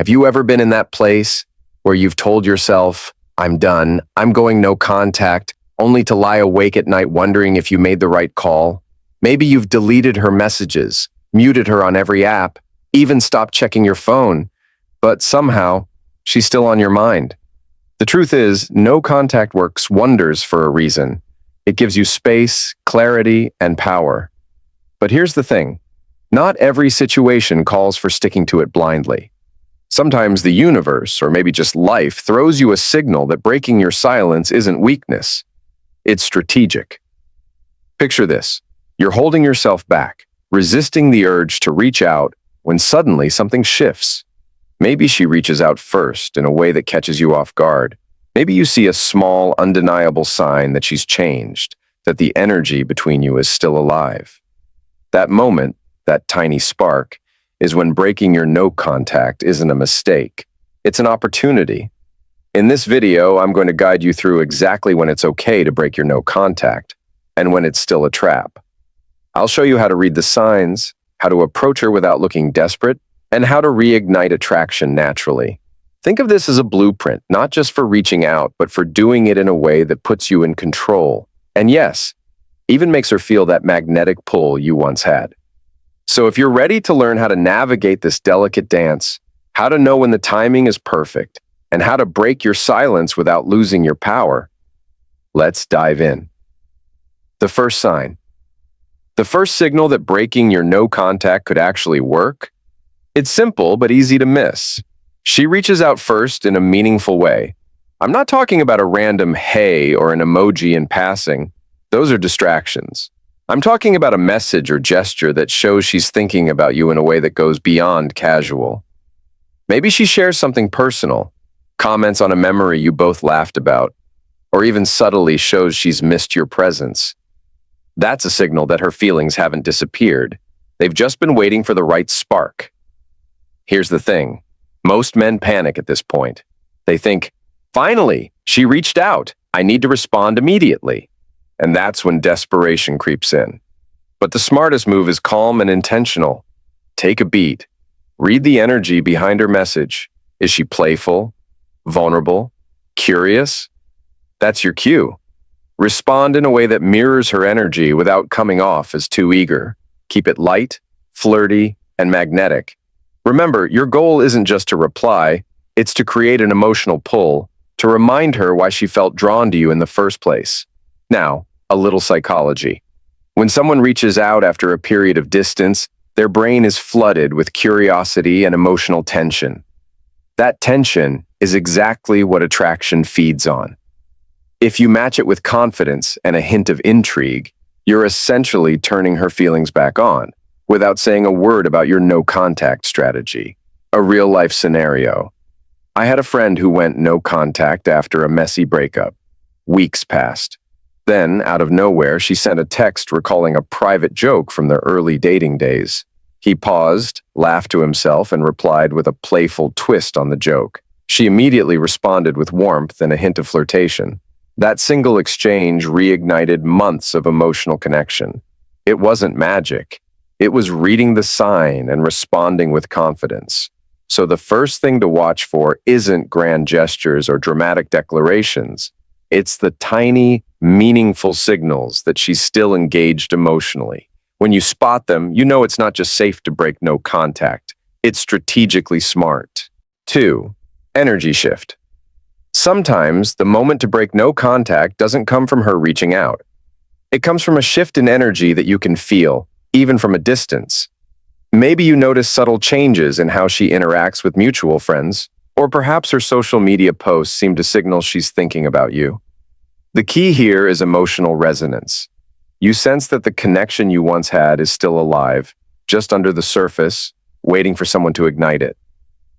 Have you ever been in that place where you've told yourself, I'm done, I'm going no contact, only to lie awake at night wondering if you made the right call? Maybe you've deleted her messages, muted her on every app, even stopped checking your phone, but somehow she's still on your mind. The truth is, no contact works wonders for a reason. It gives you space, clarity, and power. But here's the thing. Not every situation calls for sticking to it blindly. Sometimes the universe, or maybe just life, throws you a signal that breaking your silence isn't weakness. It's strategic. Picture this. You're holding yourself back, resisting the urge to reach out when suddenly something shifts. Maybe she reaches out first in a way that catches you off guard. Maybe you see a small, undeniable sign that she's changed, that the energy between you is still alive. That moment, that tiny spark, is when breaking your no contact isn't a mistake. It's an opportunity. In this video, I'm going to guide you through exactly when it's okay to break your no contact and when it's still a trap. I'll show you how to read the signs, how to approach her without looking desperate, and how to reignite attraction naturally. Think of this as a blueprint, not just for reaching out, but for doing it in a way that puts you in control. And yes, even makes her feel that magnetic pull you once had. So if you're ready to learn how to navigate this delicate dance, how to know when the timing is perfect, and how to break your silence without losing your power, let's dive in. The first sign. The first signal that breaking your no contact could actually work? It's simple but easy to miss. She reaches out first in a meaningful way. I'm not talking about a random hey or an emoji in passing. Those are distractions. I'm talking about a message or gesture that shows she's thinking about you in a way that goes beyond casual. Maybe she shares something personal, comments on a memory you both laughed about, or even subtly shows she's missed your presence. That's a signal that her feelings haven't disappeared. They've just been waiting for the right spark. Here's the thing. Most men panic at this point. They think, finally, she reached out. I need to respond immediately. And that's when desperation creeps in. But the smartest move is calm and intentional. Take a beat. Read the energy behind her message. Is she playful, vulnerable, curious? That's your cue. Respond in a way that mirrors her energy without coming off as too eager. Keep it light, flirty, and magnetic. Remember, your goal isn't just to reply, it's to create an emotional pull, to remind her why she felt drawn to you in the first place. Now, a little psychology. When someone reaches out after a period of distance, their brain is flooded with curiosity and emotional tension. That tension is exactly what attraction feeds on. If you match it with confidence and a hint of intrigue, you're essentially turning her feelings back on, without saying a word about your no-contact strategy. A real-life scenario. I had a friend who went no contact after a messy breakup. Weeks passed. Then, out of nowhere, she sent a text recalling a private joke from their early dating days. He paused, laughed to himself, and replied with a playful twist on the joke. She immediately responded with warmth and a hint of flirtation. That single exchange reignited months of emotional connection. It wasn't magic. It was reading the sign and responding with confidence. So the first thing to watch for isn't grand gestures or dramatic declarations. It's the tiny, meaningful signals that she's still engaged emotionally. When you spot them, you know it's not just safe to break no contact. It's strategically smart. 2. Energy shift. Sometimes the moment to break no contact doesn't come from her reaching out. It comes from a shift in energy that you can feel, even from a distance. Maybe you notice subtle changes in how she interacts with mutual friends, or perhaps her social media posts seem to signal she's thinking about you. The key here is emotional resonance. You sense that the connection you once had is still alive, just under the surface, waiting for someone to ignite it.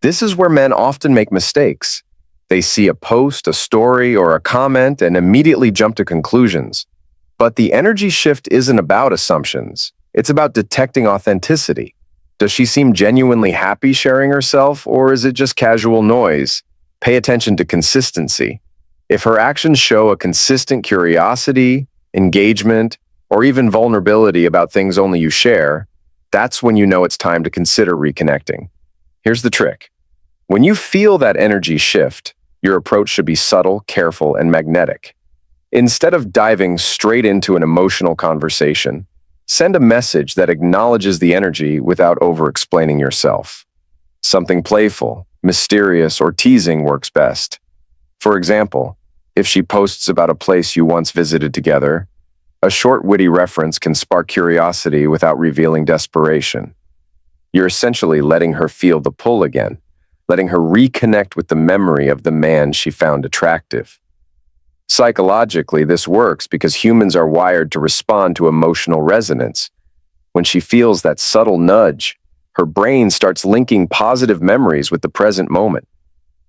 This is where men often make mistakes. They see a post, a story, or a comment and immediately jump to conclusions. But the energy shift isn't about assumptions. It's about detecting authenticity. Does she seem genuinely happy sharing herself, or is it just casual noise? Pay attention to consistency. If her actions show a consistent curiosity, engagement, or even vulnerability about things only you share, that's when you know it's time to consider reconnecting. Here's the trick. When you feel that energy shift, your approach should be subtle, careful, and magnetic. Instead of diving straight into an emotional conversation, send a message that acknowledges the energy without over-explaining yourself. Something playful, mysterious, or teasing works best. For example, if she posts about a place you once visited together, a short witty reference can spark curiosity without revealing desperation. You're essentially letting her feel the pull again, letting her reconnect with the memory of the man she found attractive. Psychologically, this works because humans are wired to respond to emotional resonance. When she feels that subtle nudge, her brain starts linking positive memories with the present moment.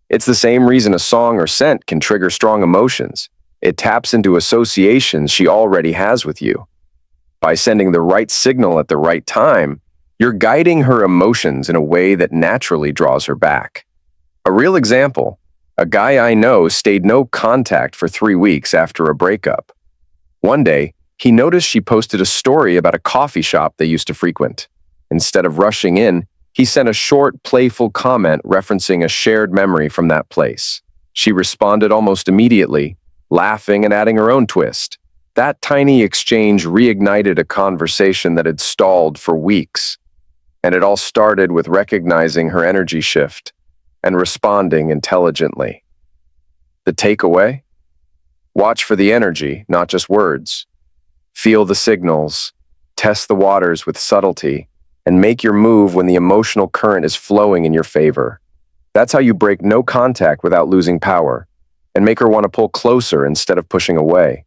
It's the same reason a song or scent can trigger strong emotions. It taps into associations she already has with you. By sending the right signal at the right time, you're guiding her emotions in a way that naturally draws her back. A real example: a guy I know stayed no contact for 3 weeks after a breakup. One day, he noticed she posted a story about a coffee shop they used to frequent. Instead of rushing in, he sent a short, playful comment referencing a shared memory from that place. She responded almost immediately, laughing and adding her own twist. That tiny exchange reignited a conversation that had stalled for weeks. And it all started with recognizing her energy shift and responding intelligently. The takeaway? Watch for the energy, not just words. Feel the signals, test the waters with subtlety, and make your move when the emotional current is flowing in your favor. That's how you break no contact without losing power, and make her want to pull closer instead of pushing away.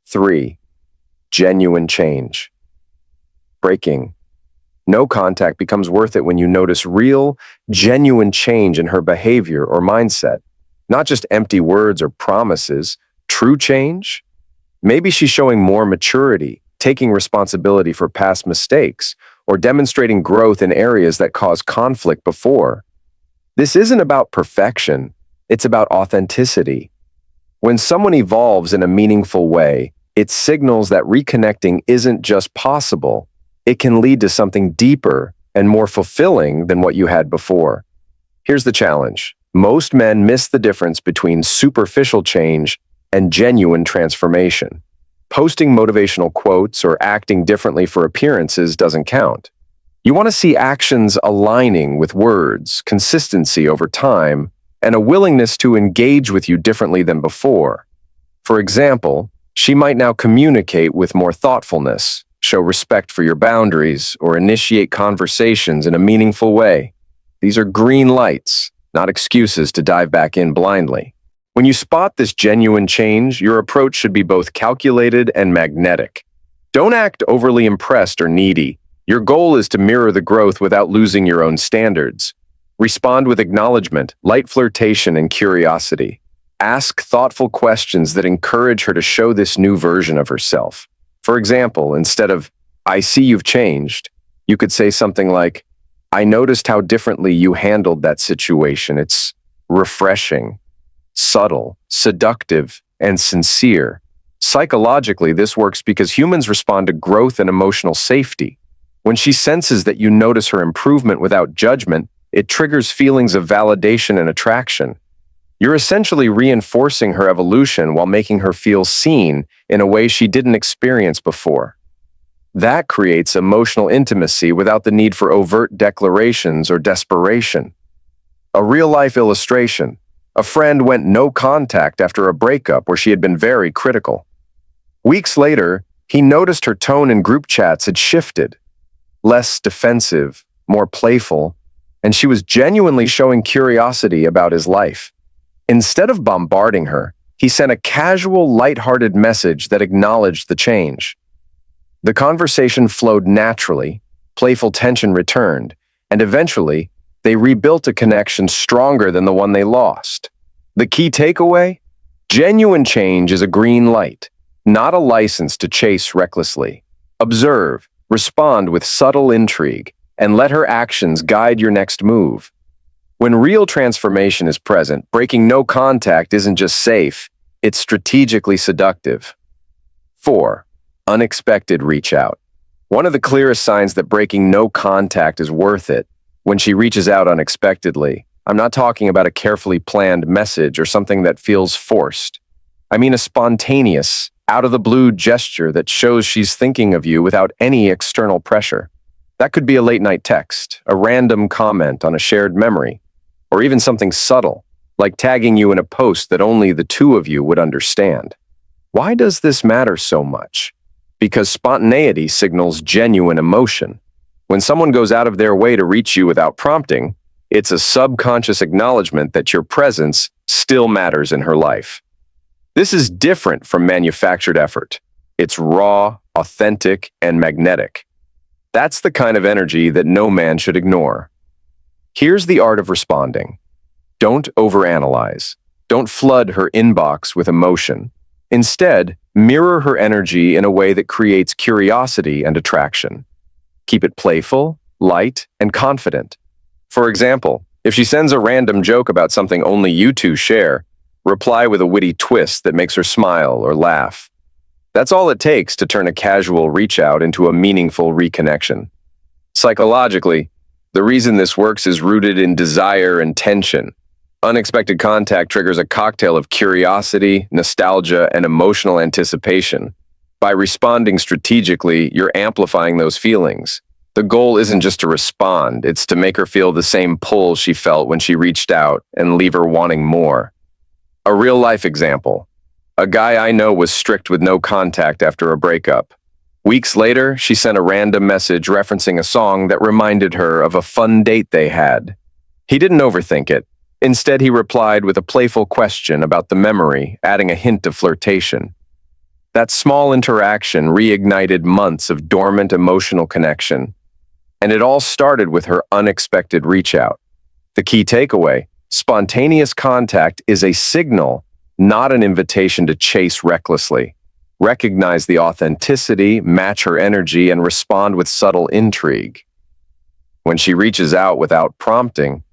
3. Genuine change. Breaking no contact becomes worth it when you notice real, genuine change in her behavior or mindset. Not just empty words or promises, true change. Maybe she's showing more maturity, taking responsibility for past mistakes, or demonstrating growth in areas that caused conflict before. This isn't about perfection, it's about authenticity. When someone evolves in a meaningful way, it signals that reconnecting isn't just possible, it can lead to something deeper and more fulfilling than what you had before. Here's the challenge. Most men miss the difference between superficial change and genuine transformation. Posting motivational quotes or acting differently for appearances doesn't count. You want to see actions aligning with words, consistency over time, and a willingness to engage with you differently than before. For example, she might now communicate with more thoughtfulness, show respect for your boundaries, or initiate conversations in a meaningful way. These are green lights, not excuses to dive back in blindly. When you spot this genuine change, your approach should be both calculated and magnetic. Don't act overly impressed or needy. Your goal is to mirror the growth without losing your own standards. Respond with acknowledgement, light flirtation, and curiosity. Ask thoughtful questions that encourage her to show this new version of herself. For example, instead of, "I see you've changed," you could say something like, "I noticed how differently you handled that situation. It's refreshing." Subtle, seductive, and sincere. Psychologically, this works because humans respond to growth and emotional safety. When she senses that you notice her improvement without judgment, it triggers feelings of validation and attraction. You're essentially reinforcing her evolution while making her feel seen in a way she didn't experience before. That creates emotional intimacy without the need for overt declarations or desperation. A real-life illustration. A friend went no contact after a breakup where she had been very critical. Weeks later, he noticed her tone in group chats had shifted. Less defensive, more playful, and she was genuinely showing curiosity about his life. Instead of bombarding her, he sent a casual, lighthearted message that acknowledged the change. The conversation flowed naturally, playful tension returned, and eventually, they rebuilt a connection stronger than the one they lost. The key takeaway? Genuine change is a green light, not a license to chase recklessly. Observe, respond with subtle intrigue, and let her actions guide your next move. When real transformation is present, breaking no contact isn't just safe, it's strategically seductive. 4. Unexpected reach out. One of the clearest signs that breaking no contact is worth it when she reaches out unexpectedly. I'm not talking about a carefully planned message or something that feels forced. I mean a spontaneous, out-of-the-blue gesture that shows she's thinking of you without any external pressure. That could be a late-night text, a random comment on a shared memory, or even something subtle, like tagging you in a post that only the two of you would understand. Why does this matter so much? Because spontaneity signals genuine emotion. When someone goes out of their way to reach you without prompting, it's a subconscious acknowledgement that your presence still matters in her life. This is different from manufactured effort. It's raw, authentic, and magnetic. That's the kind of energy that no man should ignore. Here's the art of responding. Don't overanalyze. Don't flood her inbox with emotion. Instead, mirror her energy in a way that creates curiosity and attraction. Keep it playful, light, and confident. For example, if she sends a random joke about something only you two share, reply with a witty twist that makes her smile or laugh. That's all it takes to turn a casual reach out into a meaningful reconnection. Psychologically, the reason this works is rooted in desire and tension. Unexpected contact triggers a cocktail of curiosity, nostalgia, and emotional anticipation. By responding strategically, you're amplifying those feelings. The goal isn't just to respond, it's to make her feel the same pull she felt when she reached out and leave her wanting more. A real-life example. A guy I know was strict with no contact after a breakup. Weeks later, she sent a random message referencing a song that reminded her of a fun date they had. He didn't overthink it. Instead, he replied with a playful question about the memory, adding a hint of flirtation. That small interaction reignited months of dormant emotional connection. And it all started with her unexpected reach out. The key takeaway: spontaneous contact is a signal, not an invitation to chase recklessly. Recognize the authenticity, match her energy, and respond with subtle intrigue. When she reaches out without prompting,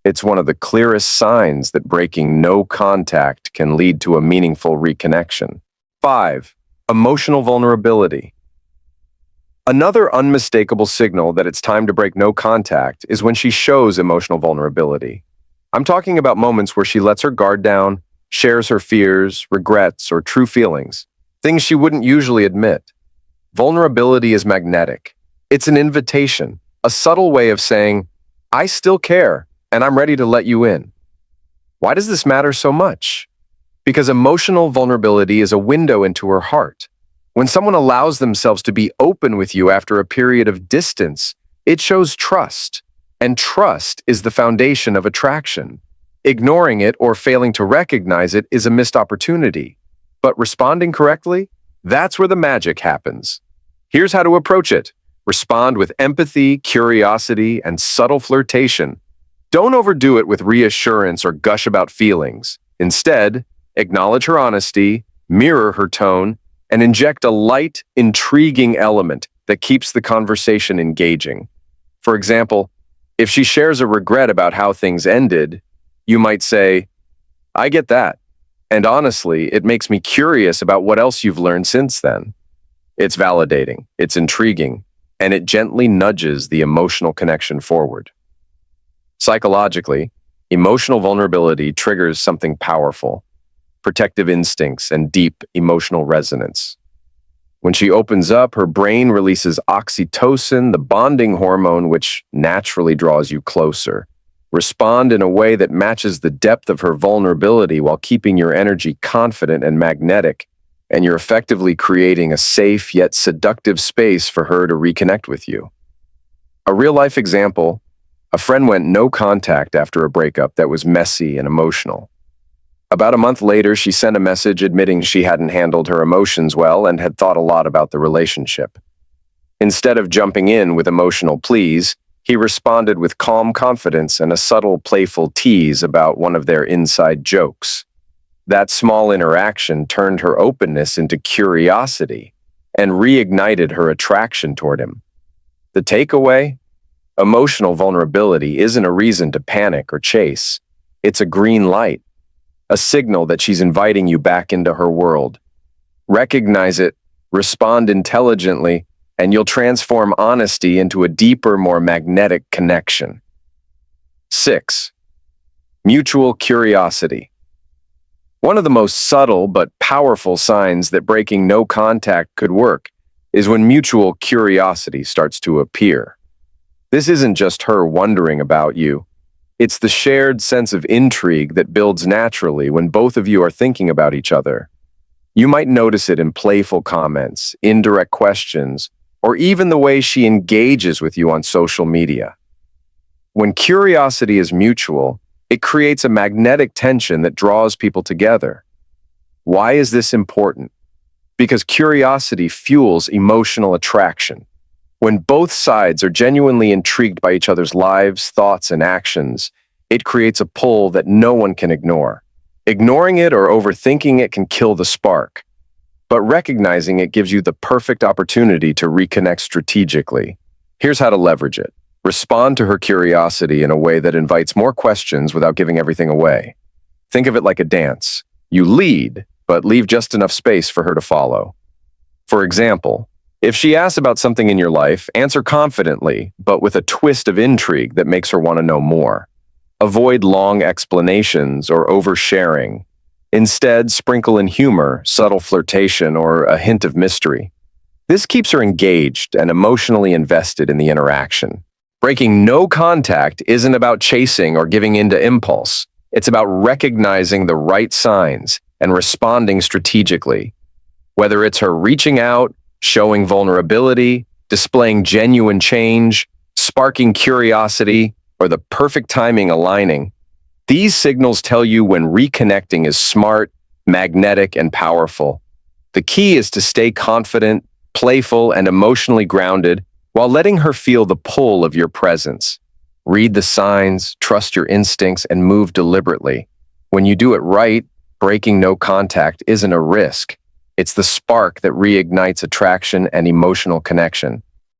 it's one of the clearest signs that breaking no contact can lead to a meaningful reconnection. 5. Emotional vulnerability. Another unmistakable signal that it's time to break no contact is when she shows emotional vulnerability. I'm talking about moments where she lets her guard down, shares her fears, regrets, or true feelings, things she wouldn't usually admit. Vulnerability is magnetic. It's an invitation, a subtle way of saying, I still care, and I'm ready to let you in. Why does this matter so much? Because emotional vulnerability is a window into her heart. When someone allows themselves to be open with you after a period of distance, it shows trust. And trust is the foundation of attraction. Ignoring it or failing to recognize it is a missed opportunity. But responding correctly, that's where the magic happens. Here's how to approach it. Respond with empathy, curiosity, and subtle flirtation. Don't overdo it with reassurance or gush about feelings. Instead, acknowledge her honesty, mirror her tone, and inject a light, intriguing element that keeps the conversation engaging. For example, if she shares a regret about how things ended, you might say, I get that. And honestly, it makes me curious about what else you've learned since then. It's validating, it's intriguing, and it gently nudges the emotional connection forward. Psychologically, emotional vulnerability triggers something powerful: protective instincts and deep emotional resonance. When she opens up, her brain releases oxytocin, the bonding hormone which naturally draws you closer. Respond in a way that matches the depth of her vulnerability while keeping your energy confident and magnetic, and you're effectively creating a safe yet seductive space for her to reconnect with you. A real-life example: a friend went no contact after a breakup that was messy and emotional. About a month later, she sent a message admitting she hadn't handled her emotions well and had thought a lot about the relationship. Instead of jumping in with emotional pleas, he responded with calm confidence and a subtle, playful tease about one of their inside jokes. That small interaction turned her openness into curiosity and reignited her attraction toward him. The takeaway? Emotional vulnerability isn't a reason to panic or chase. It's a green light, a signal that she's inviting you back into her world. Recognize it, respond intelligently, and you'll transform honesty into a deeper, more magnetic connection. 6. Mutual curiosity. One of the most subtle but powerful signs that breaking no contact could work is when mutual curiosity starts to appear. This isn't just her wondering about you. It's the shared sense of intrigue that builds naturally when both of you are thinking about each other. You might notice it in playful comments, indirect questions, or even the way she engages with you on social media. When curiosity is mutual, it creates a magnetic tension that draws people together. Why is this important? Because curiosity fuels emotional attraction. When both sides are genuinely intrigued by each other's lives, thoughts, and actions, it creates a pull that no one can ignore. Ignoring it or overthinking it can kill the spark, but recognizing it gives you the perfect opportunity to reconnect strategically. Here's how to leverage it. Respond to her curiosity in a way that invites more questions without giving everything away. Think of it like a dance. You lead, but leave just enough space for her to follow. For example, if she asks about something in your life, answer confidently, but with a twist of intrigue that makes her want to know more. Avoid long explanations or oversharing. Instead, sprinkle in humor, subtle flirtation, or a hint of mystery. This keeps her engaged and emotionally invested in the interaction. Breaking no contact isn't about chasing or giving in to impulse. It's about recognizing the right signs and responding strategically. Whether it's her reaching out, showing vulnerability, displaying genuine change, sparking curiosity, or the perfect timing aligning, these signals tell you when reconnecting is smart, magnetic, and powerful. The key is to stay confident, playful, and emotionally grounded while letting her feel the pull of your presence. Read the signs, trust your instincts, and move deliberately. When you do it right, breaking no contact isn't a risk. It's the spark that reignites attraction and emotional connection.